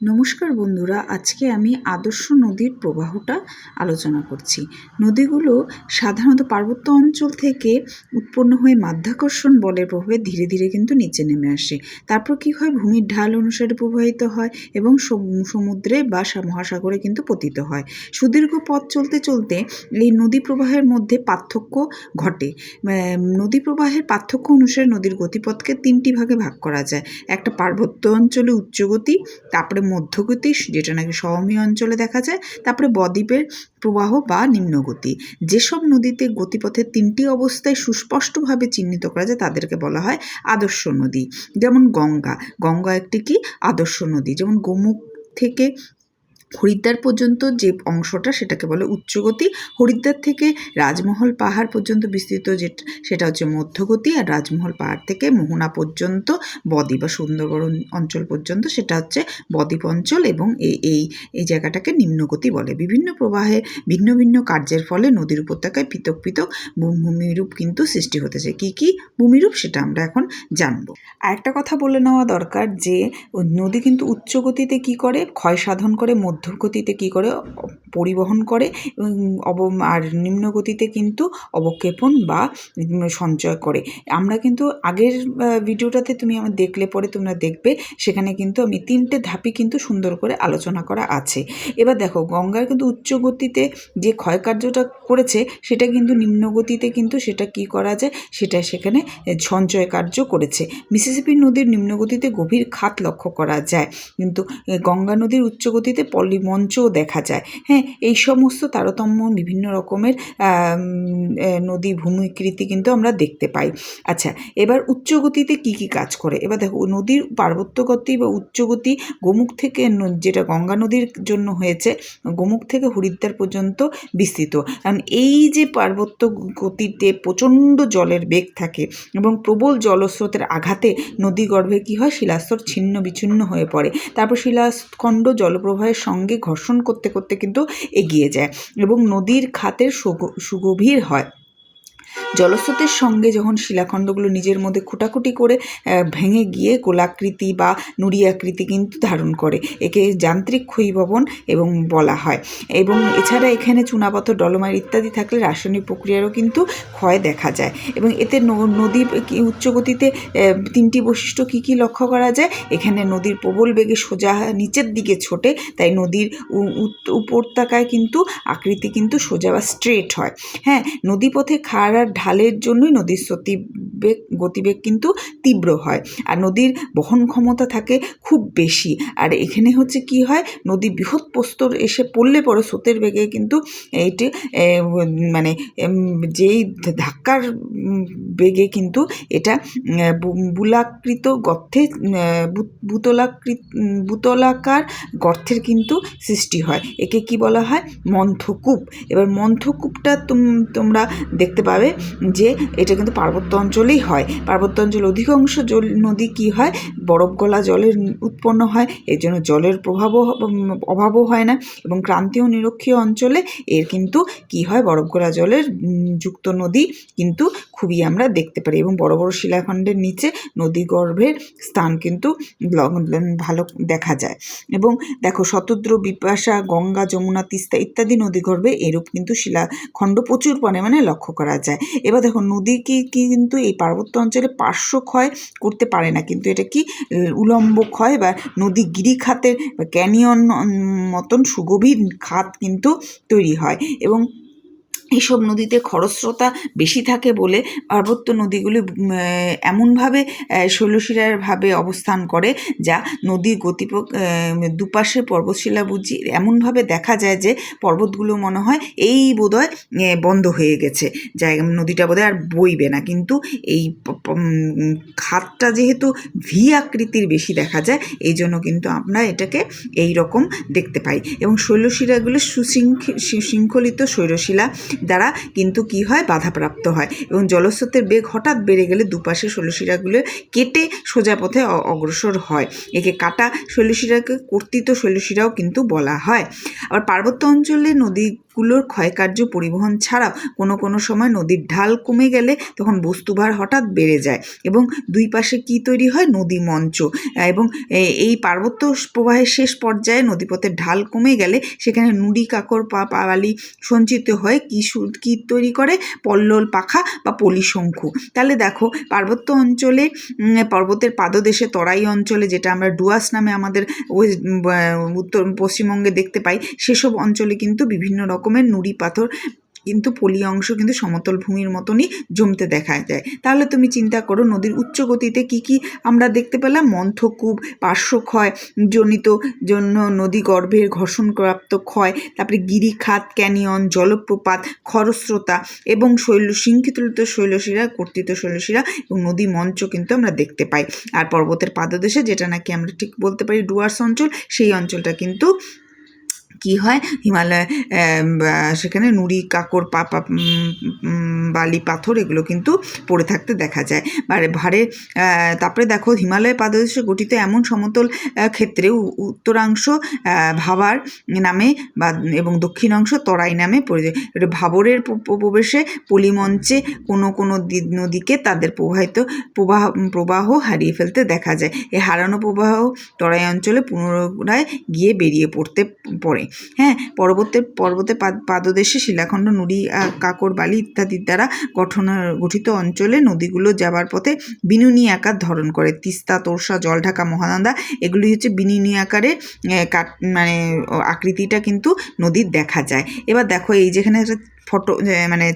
নমস্কার বন্ধুরা, আজকে আমি আদর্শ নদীর প্রবাহটা আলোচনা করছি। নদীগুলো সাধারণত পার্বত্য অঞ্চল থেকে উৎপন্ন হয়ে মাধ্যাকর্ষণ বলের প্রভাবে ধীরে ধীরে কিন্তু নিচে নেমে আসে। তারপর কি হয়, ভূমির ঢাল অনুসারে প্রবাহিত হয় এবং সমুদ্রে বা মহাসাগরে কিন্তু পতিত হয়। সুদীর্ঘ পথ চলতে চলতে এই নদী প্রবাহের মধ্যে পার্থক্য ঘটে। নদী প্রবাহের পার্থক্য অনুসারে নদীর গতিপথকে তিনটি ভাগে ভাগ করা যায়। একটা পার্বত্য অঞ্চলে উচ্চগতি, তারপরে মধ্যগতি যেটা নাকি সমভূমি অঞ্চলে দেখা যায়, তারপরে বদ্বীপের প্রবাহ বা নিম্নগতি। যেসব নদীতে গতিপথের তিনটি অবস্থায় সুস্পষ্টভাবে চিহ্নিত করা যায় তাদেরকে বলা হয় আদর্শ নদী। যেমন গঙ্গা একটি কি আদর্শ নদী। যেমন গোমুখ থেকে হরিদ্বার পর্যন্ত যে অংশটা সেটাকে বলে উচ্চগতি, হরিদ্বার থেকে রাজমহল পাহাড় পর্যন্ত বিস্তৃত সেটা হচ্ছে মধ্যগতি, আর রাজমহল পাহাড় থেকে মোহনা পর্যন্ত বদ্বীপ বা সুন্দরবন অঞ্চল পর্যন্ত সেটা হচ্ছে বদ্বীপ অঞ্চল, এবং এই জায়গাটাকে নিম্নগতি বলে। বিভিন্ন প্রবাহে ভিন্ন ভিন্ন কার্যের ফলে নদীর উপত্যকায় পৃথক পৃথক ভূমিরূপ কিন্তু সৃষ্টি হতেছে। কি কি ভূমিরূপ সেটা আমরা এখন জানবো। আর একটা কথা বলে নেওয়া দরকার যে নদী কিন্তু উচ্চ গতিতে কি করে, ক্ষয় সাধন করে, মধ্যগতিতে কি করে, পরিবহন করে, আর নিম্ন গতিতে কিন্তু অবক্ষেপণ বা সঞ্চয় করে। আমরা কিন্তু আগের ভিডিওটাতে তুমি আমার দেখলে পরে তোমরা দেখবে, সেখানে কিন্তু আমি তিনটে ধাপই কিন্তু সুন্দর করে আলোচনা করা আছে। এবার দেখো, গঙ্গার কিন্তু উচ্চ গতিতে যে ক্ষয়কার্যটা করেছে সেটা কিন্তু নিম্ন গতিতে কিন্তু সেটা কি করা যায়, সেটা সেখানে সঞ্চয় কার্য করেছে। মিসিসিপি নদীর নিম্নগতিতে গভীর খাত লক্ষ্য করা যায়, কিন্তু গঙ্গা নদীর উচ্চগতিতে পলিমঞ্চও দেখা যায়। হ্যাঁ, এই সমস্ত তারতম্য বিভিন্ন রকমের নদী ভূমিকৃতি কিন্তু আমরা দেখতে পাই। আচ্ছা, এবার উচ্চগতিতে কি কি কাজ করে। এবার দেখো, নদীর পার্বত্য গতি বা উচ্চগতি গোমুখ থেকে, যেটা গঙ্গা নদীর জন্য হয়েছে, গোমুখ থেকে হরিদ্বার পর্যন্ত বিস্তৃত। কারণ এই যে পার্বত্য গতিতে প্রচণ্ড জলের বেগ থাকে এবং প্রবল জলস্রোতের আঘাতে নদীগর্ভে কি হয়, শিলাস্তর ছিন্ন বিচ্ছিন্ন হয়ে পড়ে। তারপর শিলাখণ্ড জলপ্রবাহের সঙ্গে ঘর্ষণ করতে করতে কিন্তু এগিয়ে যায় এবং নদীর খাতের সুগভীর হয়। জলস্রোতের সঙ্গে যখন শিলাখণ্ডগুলো নিজের মধ্যে খুঁটাখুটি করে ভেঙে গিয়ে গোলাকৃতি বা নুড়ি আকৃতি কিন্তু ধারণ করে, একে যান্ত্রিক ক্ষয়ীভবন এবং বলা হয়। এবং এছাড়া এখানে চুনাপাথর, ডলোমাইট ইত্যাদি থাকলে রাসায়নিক প্রক্রিয়ারও কিন্তু ক্ষয় দেখা যায়। এবং এতে নদী উচ্চগতিতে তিনটি বৈশিষ্ট্য কি কি লক্ষ্য করা যায়। এখানে নদীর প্রবল বেগে সোজা নিচের দিকে ছোটে, তাই নদীর উপত্যকায় কিন্তু আকৃতি কিন্তু সোজা বা স্ট্রেট হয়। হ্যাঁ, নদীপথে খাড় আর ঢালের জন্যই নদীর গতিবেগ কিন্তু তীব্র হয়, আর নদীর বহন ক্ষমতা থাকে খুব বেশি। আর এখানে হচ্ছে কি হয়, নদী বৃহৎ প্রস্তর এসে পড়লে পরে স্রোতের বেগে কিন্তু এইটি মানে যেই ধাক্কার বেগে কিন্তু এটা বুলাকৃত গর্তে বুতলাকার গর্তের কিন্তু সৃষ্টি হয়। একে কি বলা হয়, মন্থকূপ। এবার মন্থকূপটা তোমরা দেখতে পাবে যে এটা কিন্তু পার্বত্য অঞ্চলেই হয়। পার্বত্য অঞ্চল অধিকাংশ নদী কি হয়, বরফ গলা জলের উৎপন্ন হয়, এর জন্য জলের অভাবও হয় না। এবং ক্রান্তীয় নিরক্ষীয় অঞ্চলে এর কিন্তু কি হয়, বরফ গলা জলের যুক্ত নদী কিন্তু খুবই আমরা দেখতে পারি। এবং বড় বড় শিলাখণ্ডের নিচে নদীগর্ভের স্থান কিন্তু ভালো দেখা যায়। এবং দেখো, শতদ্র, বিপাশা, গঙ্গা, যমুনা, তিস্তা ইত্যাদি নদীগর্ভে এরূপ কিন্তু শিলাখণ্ড প্রচুর পরিমাণে লক্ষ্য করা যায়। এবার দেখো, নদী কি কিন্তু এই পার্বত্য অঞ্চলে পার্শ্ব ক্ষয় করতে পারে না, কিন্তু এটা কি উলম্ব ক্ষয় বা নদী গিরিখাতের ক্যানিয়ন মতন সুগভীর খাত কিন্তু তৈরি হয়। এবং এইসব নদীতে খরস্রোতা বেশি থাকে বলে পার্বত্য নদীগুলি এমনভাবে শৈলশিলারভাবে অবস্থান করে, যা নদীর দুপাশে পর্বতশিলা বুঝি এমনভাবে দেখা যায় যে পর্বতগুলো মনে হয় এই বোধহয় বন্ধ হয়ে গেছে, নদীটা বোধহয় আর বইবে না। কিন্তু এই খাতটা যেহেতু ভি আকৃতির বেশি দেখা যায়, এই জন্য কিন্তু আমরা এটাকে এই রকম দেখতে পাই। এবং শৈলশিলাগুলো সুশৃঙ্খলিত শৈলশিলা দ্বারা কিন্তু কি হয়, বাধাপ্রাপ্ত হয়। এবং জলস্রোতের বেগ হঠাৎ বেড়ে গেলে দুপাশে শৈলশিলাগুলো কেটে সোজা পথে অগ্রসর হয়। একে কাটা শৈলশিলাকে কর্তিত শৈলশিলাও কিন্তু বলা হয়। আবার পার্বত্য অঞ্চলে নদী গুলোর ক্ষয়কার্য পরিবহন ছাড়াও কোনো সময় নদীর ঢাল কমে গেলে তখন বস্তুভার হঠাৎ বেড়ে যায় এবং দুই পাশে কি তৈরি হয়, নদী মঞ্চ। এবং এই পার্বত্য প্রবাহের শেষ পর্যায়ে নদীপথের ঢাল কমে গেলে সেখানে নুড়ি কাকর বালি সঞ্চিত হয়ে কি তৈরি করে, পল্লল পাখা বা পলিশঙ্কু। তাহলে দেখো পার্বত্য অঞ্চলে পর্বতের পাদদেশে তরাই অঞ্চলে, যেটা আমরা ডুয়ার্স নামে আমাদের উত্তর পশ্চিমবঙ্গে দেখতে পাই, সেসব অঞ্চলে কিন্তু বিভিন্ন রকমের নুড়ি পাথর কিন্তু পলি অংশ কিন্তু সমতল ভূমির মতনই জমতে দেখা যায়। তাহলে তুমি চিন্তা করো নদীর উচ্চ গতিতে কি আমরা দেখতে পেলাম, মন্থকূপ, পার্শ্বক্ষয় জনিত জন্য নদী গর্ভের ঘর্ষণপ্রাপ্ত ক্ষয়, তারপরে গিরিখাত, ক্যানিয়ন, জলপ্রপাত, খরস্রোতা এবং শৃঙ্খলিত শৈলশিরা, কর্তিত শৈলশিরা এবং নদী মঞ্চ কিন্তু আমরা দেখতে পাই। আর পর্বতের পাদদেশে, যেটা নাকি আমরা ঠিক বলতে পারি ডুয়ার্স অঞ্চল, সেই অঞ্চলটা কিন্তু কি হয়, হিমালয় সেখানে নুড়ি কাকর বালি পাথর এগুলো কিন্তু পড়ে থাকতে দেখা যায়। ভারে তারপরে দেখো হিমালয় পাদদেশে গঠিত এমন সমতল ক্ষেত্রে উত্তরাংশ ভাবার নামে এবং দক্ষিণাংশ তরাই নামে পরিচয়। ভাবরের প্রবেশে পলিমঞ্চে কোনো নদীকে তাদের প্রবাহ হারিয়ে ফেলতে দেখা যায়। এই হারানো প্রবাহ তরাই অঞ্চলে পুনরায় গিয়ে বেরিয়ে পড়ে। হ্যাঁ, পর্বতের পাদদেশে শিলাখণ্ড, নুড়ি কাকর বালি ইত্যাদির দ্বারা গঠিত অঞ্চলে নদীগুলো যাবার পথে বিনুনি আকার ধারণ করে। তিস্তা, তোরসা, জলঢাকা, মহানন্দা এগুলি হচ্ছে বিনুনি আকারে মানে আকৃতিটা কিন্তু নদীর দেখা যায়। এবার দেখো এই যেখানে একটা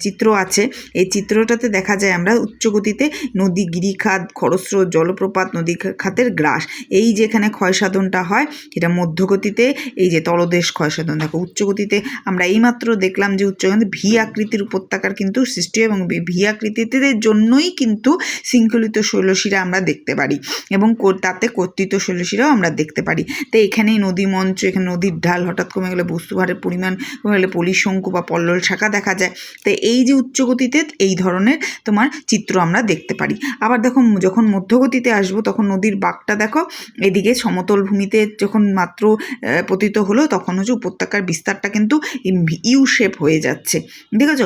চিত্র আছে, এই চিত্রটাতে দেখা যায় আমরা উচ্চগতিতে নদী, গিরিখাত, খরস্রোত, জলপ্রপাত, নদী খাতের গ্রাস, এই যেখানে ক্ষয়সাধনটা হয় এটা মধ্যগতিতে, এই যে তলদেশ ক্ষয়সাধন। দেখো উচ্চগতিতে আমরা এইমাত্র দেখলাম যে উচ্চগতিতে ভি আকৃতির উপত্যকার কিন্তু সৃষ্টি হয় এবং ভি আকৃতিতে জন্যই কিন্তু শৃঙ্খলিত শৈলশিরা আমরা দেখতে পারি এবং তাতে কর্তিত শৈলশিরাও আমরা দেখতে পারি। তো এখানেই নদী মঞ্চ, এখানে নদীর ঢাল হঠাৎ কমে গেলে, বস্তুভারের পরিমাণ কমে গেলে পলিশঙ্কু বা পল্লল শাখা দেখা যায়। তো এই যে উচ্চগতিতে এই ধরনের তোমার চিত্র আমরা দেখতে পারি। আবার দেখো যখন মধ্যগতিতে আসবো তখন নদীর বাঁকটা দেখো, এদিকে সমতল ভূমিতে যখন মাত্র পতিত হলো তখন হচ্ছে উপত্যকার বিস্তারটা কিন্তু ইউ শেপ হয়ে যাচ্ছে, ঠিক আছে,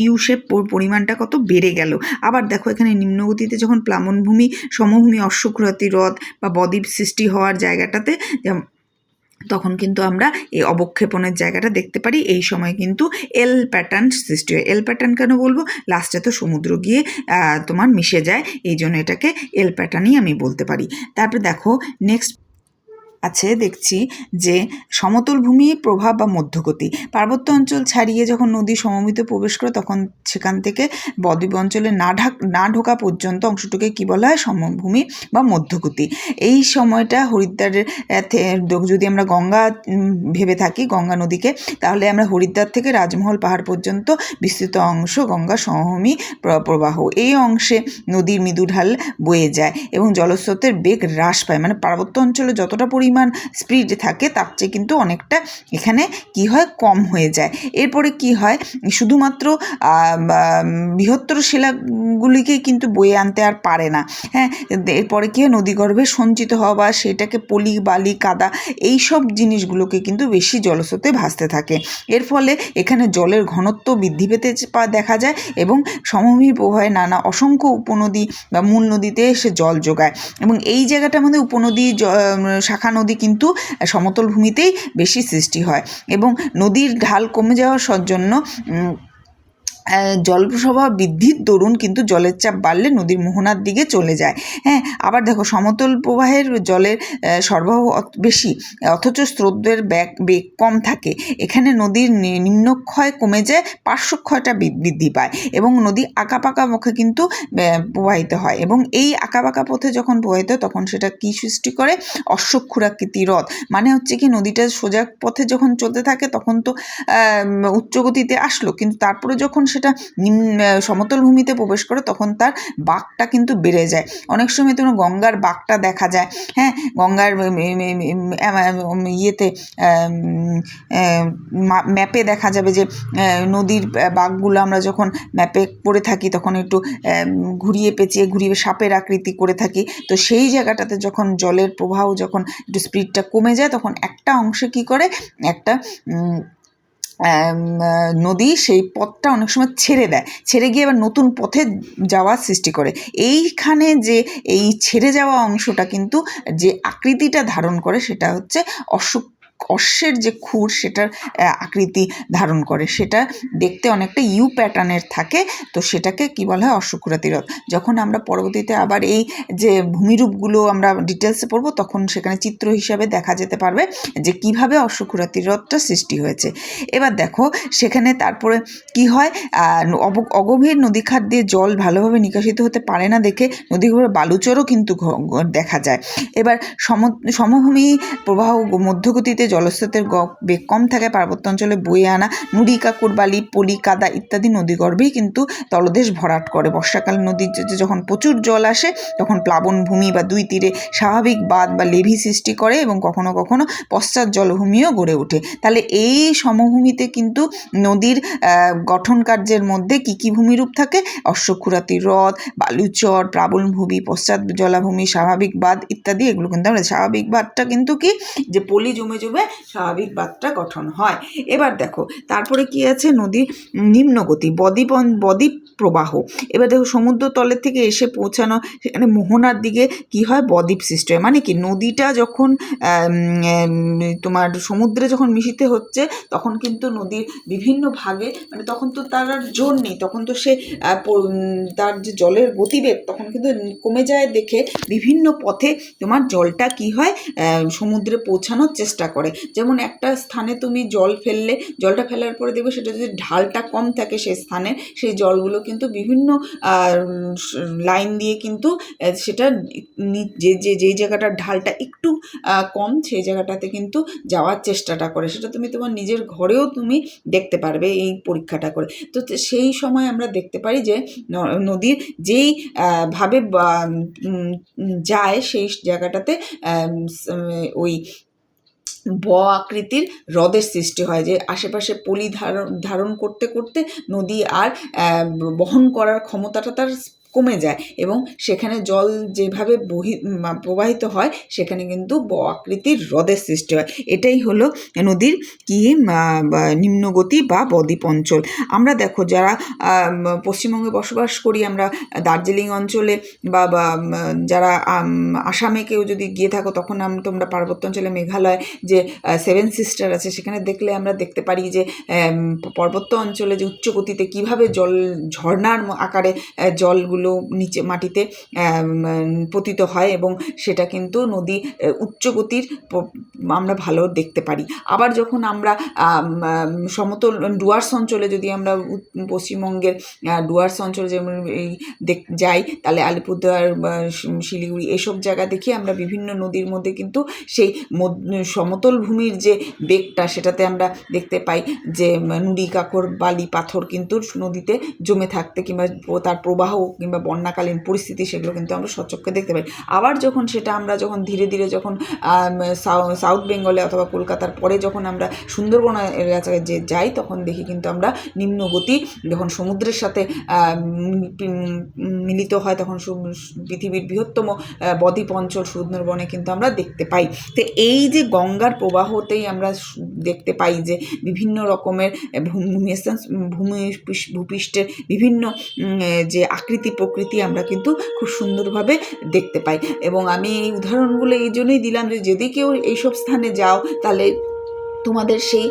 ইউ শেপ পরিমাণটা কত বেড়ে গেল। আবার দেখো এখানে নিম্নগতিতে যখন প্লাবনভূমি, সমভূমি, অশ্বক্ষুরাতি হ্রদ বা বদ্বীপ সৃষ্টি হওয়ার জায়গাটাতে তখন কিন্তু আমরা এই অবক্ষেপণের জায়গাটা দেখতে পারি। এই সময় কিন্তু এল প্যাটার্ন সৃষ্টি হয়। এল প্যাটার্ন কেন বলবো, লাস্টে তো সমুদ্র গিয়ে তোমার মিশে যায়, এই জন্য এটাকে এল প্যাটার্নই আমি বলতে পারি। তারপরে দেখো নেক্সট আছে, দেখছি যে সমতল ভূমি প্রভাব বা মধ্যগতি। পার্বত্য অঞ্চল ছাড়িয়ে যখন নদী সমভূমিতে প্রবেশ করে তখন সেখান থেকে বদ্বীপ অঞ্চলে না ঢোকা পর্যন্ত অংশটুকে কি বলা হয়, সমভূমি বা মধ্যগতি। এই সময়টা হরিদ্বারের যদি আমরা গঙ্গা ভেবে থাকি, গঙ্গা নদীকে, তাহলে আমরা হরিদ্বার থেকে রাজমহল পাহাড় পর্যন্ত বিস্তৃত অংশ গঙ্গা সমভূমি প্রবাহ। এই অংশে নদীর মৃদু ঢাল বয়ে যায় এবং জলস্রোতের বেগ হ্রাস পায়। মানে পার্বত্য অঞ্চলে যতটা পরিমাণ স্পিড থাকে তার চেয়ে কিন্তু অনেকটা এখানে কি হয়, কম হয়ে যায়। এরপরে কি হয়, শুধুমাত্র বৃহত্তর শিলাগুলিকে কিন্তু বয়ে আনতে আর পারে না। হ্যাঁ, এরপরে কি হয়, নদীগর্ভে সঞ্চিত হওয়া বা সেটাকে পলি, বালি, কাদা এই সব জিনিসগুলোকে কিন্তু বেশি জলস্রোতে ভাসতে থাকে। এর ফলে এখানে জলের ঘনত্ব বৃদ্ধি পেতে দেখা যায় এবং সমভূমি প্রবাহে নানা অসংখ্য উপনদী বা মূল নদীতে এসে জল যোগায় এবং এই জায়গাটার মধ্যে উপনদী, শাখা নদী কিন্তু সমতল ভূমিতেই বেশি সৃষ্টি হয় এবং নদীর ঢাল কমে যাওয়ার জন্য জলপ্রবাহ বৃদ্ধির দরুন কিন্তু জলের চাপ বাড়লে নদীর মোহনার দিকে চলে যায়। হ্যাঁ, আবার দেখো সমতল প্রবাহের জলের সরবরাহ বেশি অথচ স্রোতের বেগ কম থাকে। এখানে নদীর নিম্নক্ষয় কমে যায়, পার্শ্বক্ষয়টা বৃদ্ধি পায় এবং নদী আঁকাপাকা মুখে কিন্তু প্রবাহিত হয় এবং এই আঁকাপাকা পথে যখন প্রবাহিত হয় তখন সেটা কি সৃষ্টি করে, অশ্বক্ষুরাকৃতি হ্রদ। মানে হচ্ছে কি, নদীটা সোজা পথে যখন চলতে থাকে তখন তো উচ্চগতিতে আসলো, কিন্তু তারপরে যখন সেটা সমতল ভূমিতে প্রবেশ করে তখন তার বাঁকটা কিন্তু বেড়ে যায়। অনেক সময় তোমার গঙ্গার বাঁকটা দেখা যায়। হ্যাঁ, গঙ্গার ইয়েতে ম্যাপে দেখা যাবে যে নদীর বাঁকগুলো আমরা যখন ম্যাপে করে থাকি তখন একটু ঘুরিয়ে পেঁচিয়ে সাপের আকৃতি করে থাকি। তো সেই জায়গাটাতে যখন জলের প্রবাহ যখন একটু স্পিডটা কমে যায় তখন একটা অংশে কি করে, একটা নদী সেই পথটা অনেক সময় ছেড়ে দেয়, ছেড়ে গিয়ে আবার নতুন পথে যাওয়ার সৃষ্টি করে। এইখানে যে এই ছেড়ে যাওয়া অংশটা কিন্তু যে আকৃতিটা ধারণ করে সেটা হচ্ছে অশ্বের যে খুর সেটার আকৃতি ধারণ করে, সেটা দেখতে অনেকটা ইউ প্যাটার্নের থাকে। তো সেটাকে কি বলা হয়, অশ্বক্ষুরাতি হ্রদ। যখন আমরা পরবর্তীতে আবার এই যে ভূমিরূপগুলো আমরা ডিটেলসে পড়বো তখন সেখানে চিত্র হিসাবে দেখা যেতে পারবে যে কিভাবে অশ্বক্ষুরাতি হ্রদটা সৃষ্টি হয়েছে। এবার দেখো সেখানে তারপরে কি হয়, অগভীর নদীখাত দিয়ে জল ভালোভাবে নিকাশিত হতে পারে না দেখে নদীগুলোর বালুচরও কিন্তু দেখা যায়। এবার সমভূমি প্রবাহ মধ্যগতিতে জলস্রোতের বেগ কম থাকে পার্বত্য অঞ্চলে বয়ে আনা নুড়ি কাকুর বালি পলি কাদা ইত্যাদি নদীগর্ভেই কিন্তু তলদেশ ভরাট করে। বর্ষাকালে নদীর যখন প্রচুর জল আসে তখন প্লাবনভূমি বা দুই তীরে স্বাভাবিক বাঁধ বা লেভি সৃষ্টি করে এবং কখনো কখনো পশ্চাৎ জলভূমিও গড়ে ওঠে। তাহলে এই সমভূমিতে কিন্তু নদীর গঠন কার্যের মধ্যে কী কী ভূমিরূপ থাকে, অশ্বক্ষুরাতি হ্রদ, বালুচর, প্লাবনভূমি, পশ্চাৎ জলাভূমি, স্বাভাবিক বাঁধ ইত্যাদি। এগুলো কিন্তু আমরা স্বাভাবিক বাঁধটা কিন্তু কি যে পলি জমে জমে স্বাভাবিক বাঁধটা গঠন হয়। এবার দেখো তারপরে কি আছে, নদীর নিম্নগতি বদ্বীপ প্রবাহ। এবার দেখো সমুদ্র তলের থেকে এসে পৌঁছানো সেখানে মোহনার দিকে কি হয়, বদ্বীপ সৃষ্টি হয়। মানে কি নদীটা যখন তোমার সমুদ্রে যখন মিশিতে হচ্ছে তখন কিন্তু নদীর বিভিন্ন ভাগে, মানে তখন তো তার আর জোর নেই, তখন তো সে তার যে জলের গতিবেগ তখন কিন্তু কমে যায় দেখে বিভিন্ন পথে তোমার জলটা কি হয়, সমুদ্রে পৌঁছানোর চেষ্টা করে। যেমন একটা স্থানে তুমি জল ফেললে, জলটা ফেলার পরে দেখবে সেটা যদি ঢালটা কম থাকে সেই স্থানে, সেই জলগুলো কিন্তু বিভিন্ন লাইন দিয়ে কিন্তু সেটা যেই জায়গাটার ঢালটা একটু কম সেই জায়গাটাতে কিন্তু যাওয়ার চেষ্টাটা করে। সেটা তুমি তোমার নিজের ঘরেও তুমি দেখতে পারবে এই পরীক্ষাটা করে। তো সেই সময় আমরা দেখতে পারি যে নদীর যেই ভাবে যায় সেই জায়গাটাতে ওই আকৃতির হ্রদের সৃষ্টি হয়, যে আশেপাশে পলি ধারণ করতে করতে নদী আর বহন করার ক্ষমতাটা তার কমে যায় এবং সেখানে জল যেভাবে প্রবাহিত হয় সেখানে কিন্তু আকৃতির হ্রদের সৃষ্টি হয়। এটাই হলো নদীর কি নিম্নগতি বা বদ্বীপ অঞ্চল। আমরা দেখো যারা পশ্চিমবঙ্গে বসবাস করি, আমরা দার্জিলিং অঞ্চলে বা যারা আসামে কেউ যদি গিয়ে থাকো তখন তোমরা পার্বত্য অঞ্চলে মেঘালয় যে সেভেন সিস্টার আছে সেখানে দেখলে আমরা দেখতে পারি যে পার্বত্য অঞ্চলে যে উচ্চ গতিতে কীভাবে জল ঝর্ণার আকারে জলগুলো নিচে মাটিতে পতিত হয় এবং সেটা কিন্তু নদী উচ্চ গতির আমরা ভালো দেখতে পারি। আবার যখন আমরা সমতল ডুয়ার্স অঞ্চলে যদি আমরা পশ্চিমবঙ্গের ডুয়ার্স অঞ্চলে যেমন যাই তাহলে আলিপুরদুয়ার শিলিগুড়ি এসব জায়গা দেখি আমরা বিভিন্ন নদীর মধ্যে কিন্তু সেই সমতল ভূমির যে বেগটা সেটাতে আমরা দেখতে পাই যে নুড়ি কাকর বালি পাথর কিন্তু নদীতে জমে থাকতে কিংবা তার প্রবাহ কিংবা বন্যাকালীন পরিস্থিতি সেগুলো কিন্তু আমরা সচক্ষে দেখতে পাই। আবার যখন সেটা আমরা যখন ধীরে ধীরে যখন সাউথ বেঙ্গলে অথবা কলকাতার পরে যখন আমরা সুন্দরবন এলাকায় যে যাই তখন দেখি কিন্তু আমরা নিম্নগতি যখন সমুদ্রের সাথে মিলিত হয় তখন পৃথিবীর বৃহত্তম বদ্বীপ অঞ্চল সুন্দরবনে কিন্তু আমরা দেখতে পাই। তো এই যে গঙ্গার প্রবাহতেই আমরা দেখতে পাই যে বিভিন্ন রকমের ভূপৃষ্ঠের বিভিন্ন যে আকৃতি প্রকৃতি আমরা কিন্তু খুব সুন্দরভাবে দেখতে পাই। এবং আমি এই উদাহরণগুলো এই জন্যই দিলাম যে যদি কেউ এইসব স্থানে যাও তাহলে তোমাদের সেই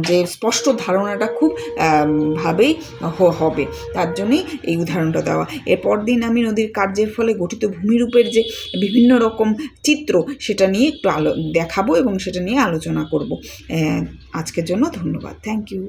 যে স্পষ্ট ধারণাটা খুব ভাবেই হবে, তার জন্যই এই উদাহরণটা দেওয়া। এরপর দিন আমি নদীর কার্যের ফলে গঠিত ভূমিরূপের যে বিভিন্ন রকম চিত্র সেটা নিয়ে একটু দেখাবো এবং সেটা নিয়ে আলোচনা করব। আজকের জন্য ধন্যবাদ, থ্যাংক ইউ।